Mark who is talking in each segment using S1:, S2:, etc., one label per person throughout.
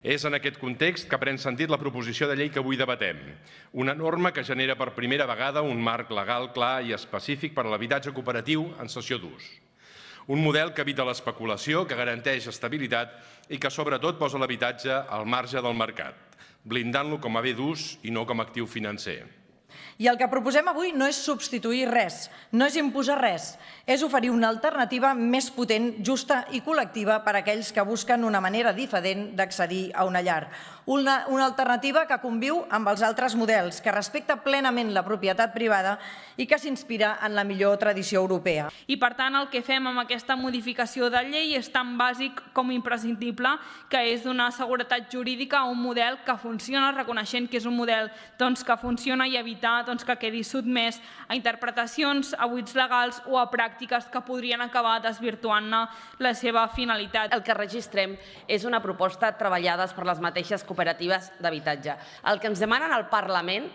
S1: És en aquest context que pren sentit la proposició de llei que avui debatem, una norma que genera per primera vegada un marc legal clar i específic per a l'habitatge cooperatiu en cessió d'ús. Un model que evita l'especulació, que garanteix estabilitat i que sobretot posa l'habitatge al marge del mercat, blindant-lo com a bé d'ús i no com a actiu financer.
S2: I el que proposem avui no és substituir res, no és imposar res, és oferir una alternativa més potent, justa i col·lectiva per a aquells que busquen una manera diferent d'accedir a una llar. Una alternativa que conviu amb els altres models, que respecta plenament la propietat privada i que s'inspira en la millor tradició europea.
S3: I per tant el que fem amb aquesta modificació de llei és tan bàsic com imprescindible, que és donar seguretat jurídica a un model que funciona, reconeixent que és un model que funciona i evitar que quedi sotmès a interpretacions, a buits legals o a pràctiques que podrien acabar desvirtuant-ne la seva finalitat.
S4: El que registrem és una proposta treballada per les mateixes cooperatives d'habitatge. El que ens demanen al Parlament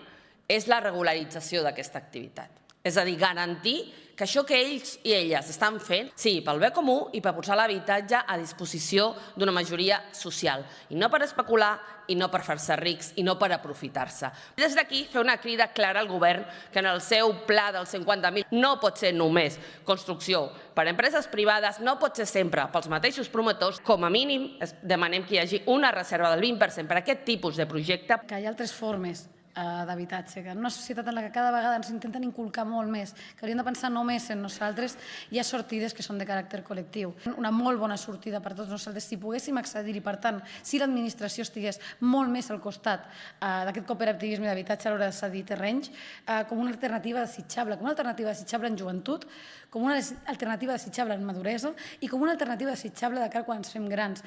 S4: és la regularització d'aquesta activitat. És a dir, garantir que això que ells i elles estan fent sigui pel bé comú i per posar l'habitatge a disposició d'una majoria social. I no per especular, i no per fer-se rics, i no per aprofitar-se. Des d'aquí, fer una crida clara al govern que en el seu pla dels 50.000 no pot ser només construcció per a empreses privades, no pot ser sempre pels mateixos promotors. Com a mínim, demanem que hi hagi una reserva del 20% per a aquest tipus de projecte.
S5: Que hi ha altres formes d'habitatge, que en una societat en la que cada vegada ens intenten inculcar molt més, que hauríem de pensar només en nosaltres, hi ha sortides que són de caràcter col·lectiu. Una molt bona sortida per a tots nosaltres, si poguéssim accedir-hi, per tant, si l'administració estigués molt més al costat d'aquest cooperativisme d'habitatge a l'hora de cedir terrenys, com una alternativa desitjable, en joventut, com una alternativa desitjable en maduresa i com una alternativa desitjable de cara quan ens fem grans.